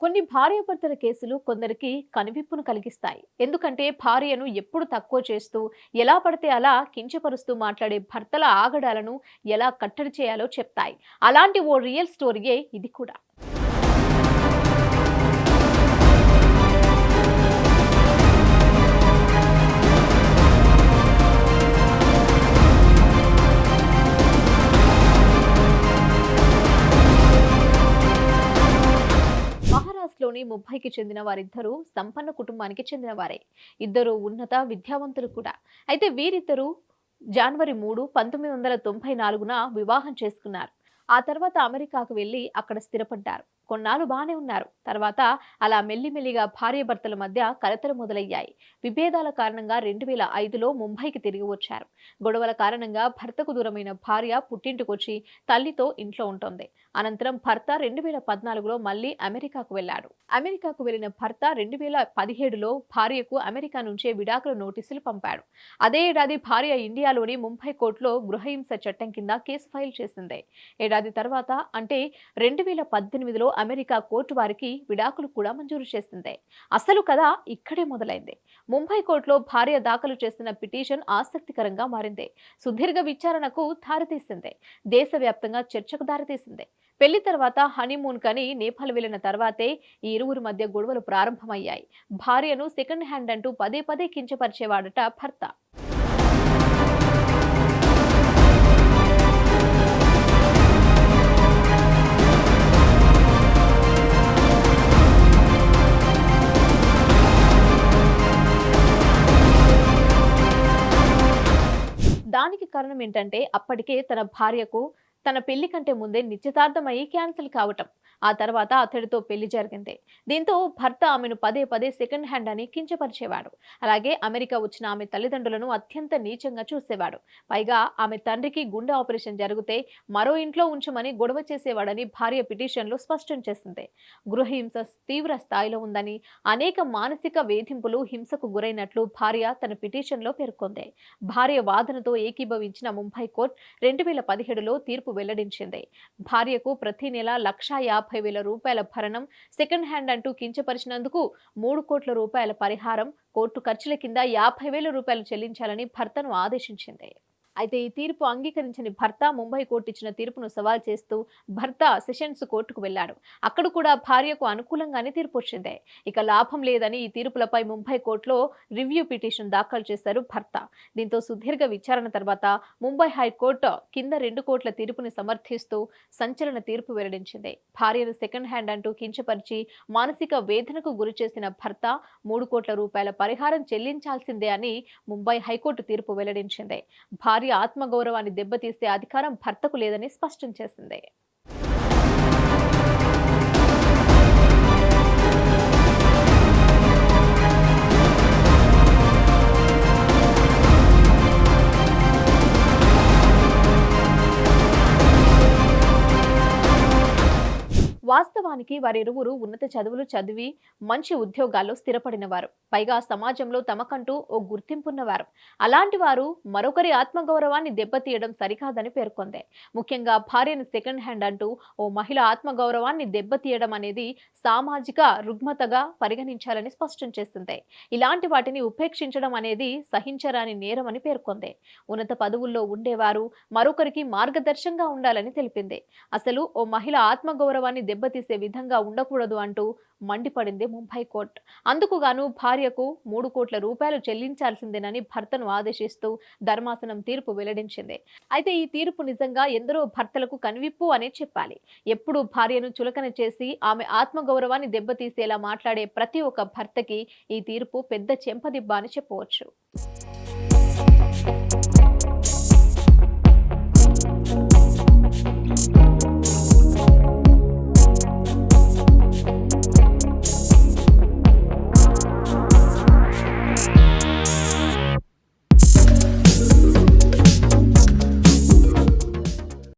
కొన్ని భార్యాభర్తల కేసులు కొందరికి కనువిప్పును కలిగిస్తాయి. ఎందుకంటే భార్యను ఎప్పుడు తక్కువ చేస్తూ, ఎలా పడితే అలా కించపరుస్తూ మాట్లాడే భర్తల ఆగడాలను ఎలా కట్టడి చేయాలో చెప్తాయి. అలాంటి ఓ రియల్ స్టోరీయే ఇది కూడా. మహారాష్ట్రలోని ముంబైకి చెందిన వారిద్దరూ సంపన్న కుటుంబానికి చెందిన వారే. ఇద్దరు ఉన్నత విద్యావంతులు కూడా. అయితే వీరిద్దరూ జనవరి 3, 1994న వివాహం చేసుకున్నారు. ఆ తర్వాత అమెరికాకు వెళ్లి అక్కడ స్థిరపడ్డారు. కొన్నాళ్ళు బానే ఉన్నారు. తర్వాత అలా మెల్లిమెల్లిగా భార్యాభర్తల మధ్య కలతలు మొదలయ్యాయి. విభేదాల కారణంగా 2005లో ముంబైకి తిరిగి వచ్చారు. గొడవల కారణంగా భర్తకు దూరమైన భార్య పుట్టింటికొచ్చి తల్లితో ఇంట్లో ఉంటోంది. అనంతరం భర్త 2014లో మళ్లీ అమెరికాకు వెళ్లాడు. అమెరికాకు వెళ్లిన భర్త 2017లో భార్యకు అమెరికా నుంచే విడాకుల నోటీసులు పంపాడు. అదే ఏడాది భార్య ఇండియాలోని ముంబై కోర్టులో గృహహింస చట్టం కింద కేసు ఫైల్ చేసింది. ఏడాది తర్వాత అంటే 2018లో అమెరికా కోర్టు వారికి విడాకులు కూడా మంజూరు చేసింది. అసలు కథ ఇక్కడే మొదలైంది. ముంబై కోర్టులో భార్య దాఖలు చేసిన పిటిషన్ ఆసక్తికరంగా మారింది. సుదీర్ఘ విచారణకు దారితీసింది. దేశవ్యాప్తంగా చర్చకు దారితీసింది. పెళ్లి తర్వాత హనీమూన్ కని నేపాల్ వెళ్లిన తర్వాతే ఈ ఇరువురి మధ్య గొడవలు ప్రారంభమయ్యాయి. భార్యను సెకండ్ హ్యాండ్ అంటూ పదే పదే కించపరిచేవాడట భర్త. దానికి కారణం ఏంటంటే అప్పటికే తన భార్యకు తన పెళ్లి కంటే ముందే నిశ్చితార్థమై క్యాన్సిల్ కావటం. ఆ తర్వాత అతడితో పెళ్లి జరిగింది. దీంతో భర్త ఆమెను పదే పదే సెకండ్ హ్యాండ్ అని కించపరిచేవాడు. అలాగే అమెరికా వచ్చిన ఆమె తల్లిదండ్రులను అత్యంత నీచంగా చూసేవాడు. పైగా ఆమె తండ్రికి గుండె ఆపరేషన్ జరిగితే మరో ఇంట్లో ఉంచమని గొడవ చేసేవాడని భార్య పిటిషన్లో స్పష్టం చేసింది. గృహహింస తీవ్ర స్థాయిలో ఉందని, అనేక మానసిక వేధింపులు, హింసకు గురైనట్లు భార్య తన పిటిషన్లో పేర్కొంది. భార్య వాదనతో ఏకీభవించిన ముంబై కోర్టు 2017లో తీర్పు వెల్లడించింది. భార్యకు ప్రతి నెల ₹1,50,000 భరణం, సెకండ్ హ్యాండ్ అంటూ కించపరిచినందుకు ₹3 కోట్ల పరిహారం, కోర్టు ఖర్చుల కింద ₹50,000 చెల్లించాలని భర్తను ఆదేశించింది. అయితే ఈ తీర్పు అంగీకరించని భర్త ముంబై కోర్టు ఇచ్చిన తీర్పును సవాల్ చేస్తూ భర్త సెషన్స్ కోర్టుకు వెళ్లాడు. అక్కడ కూడా భార్యకు అనుకూలంగానే తీర్పు వచ్చింది. ఇక లాభం లేదని ఈ తీర్పులపై ముంబై కోర్టులో రివ్యూ పిటిషన్ దాఖలు చేశారు భర్త. దీంతో సుదీర్ఘ విచారణ తర్వాత ముంబై హైకోర్టు కింద 2 కోట్ల తీర్పుని సమర్థిస్తూ సంచలన తీర్పు వెల్లడించింది. భార్యను సెకండ్ హ్యాండ్ అంటూ కించపరిచి మానసిక వేదనకు గురి చేసిన భర్త ₹3 కోట్ల పరిహారం చెల్లించాల్సిందే అని ముంబై హైకోర్టు తీర్పు వెల్లడించింది. భార్య ఆత్మగౌరవాన్ని దెబ్బతీసే అధికారం భర్తకు లేదని స్పష్టం చేసింది. వాస్తవానికి వారిరువురు ఉన్నత చదువులు చదివి మంచి ఉద్యోగాల్లో స్థిరపడినవారు. పైగా సమాజంలో తమకంటూ ఓ గుర్తింపున్నవారు. అలాంటి వారు మరొకరి ఆత్మగౌరవాన్ని దెబ్బతీయడం సరికాదని పేర్కొంది. ముఖ్యంగా భార్యను సెకండ్ హ్యాండ్ అంటూ ఓ మహిళ ఆత్మగౌరవాన్ని దెబ్బతీయడం అనేది సామాజిక రుగ్మతగా పరిగణించాలని స్పష్టం చేసింది. ఇలాంటి వాటిని ఉపేక్షించడం అనేది సహించరాని నేరమని పేర్కొంది. ఉన్నత పదవుల్లో ఉండేవారు మరొకరికి మార్గదర్శంగా ఉండాలని తెలిపింది. అసలు ఓ మహిళ ఆత్మగౌరవాన్ని దెబ్బతీసే విధంగా ఉండకూడదు అంటూ మండిపడింది ముంబై కోర్టు. అందుకుగాను భార్యకు ₹3 కోట్ల చెల్లించాల్సిందేనని భర్తను ఆదేశిస్తూ ధర్మాసనం తీర్పు వెల్లడించింది. అయితే ఈ తీర్పు నిజంగా ఎందరో భర్తలకు కనువిప్పు అనే చెప్పాలి. ఎప్పుడు భార్యను చులకన చేసి ఆమె ఆత్మగౌరవాన్ని దెబ్బతీసేలా మాట్లాడే ప్రతి ఒక్క భర్తకి ఈ తీర్పు పెద్ద చెంపదిబ్బ అని చెప్పవచ్చు.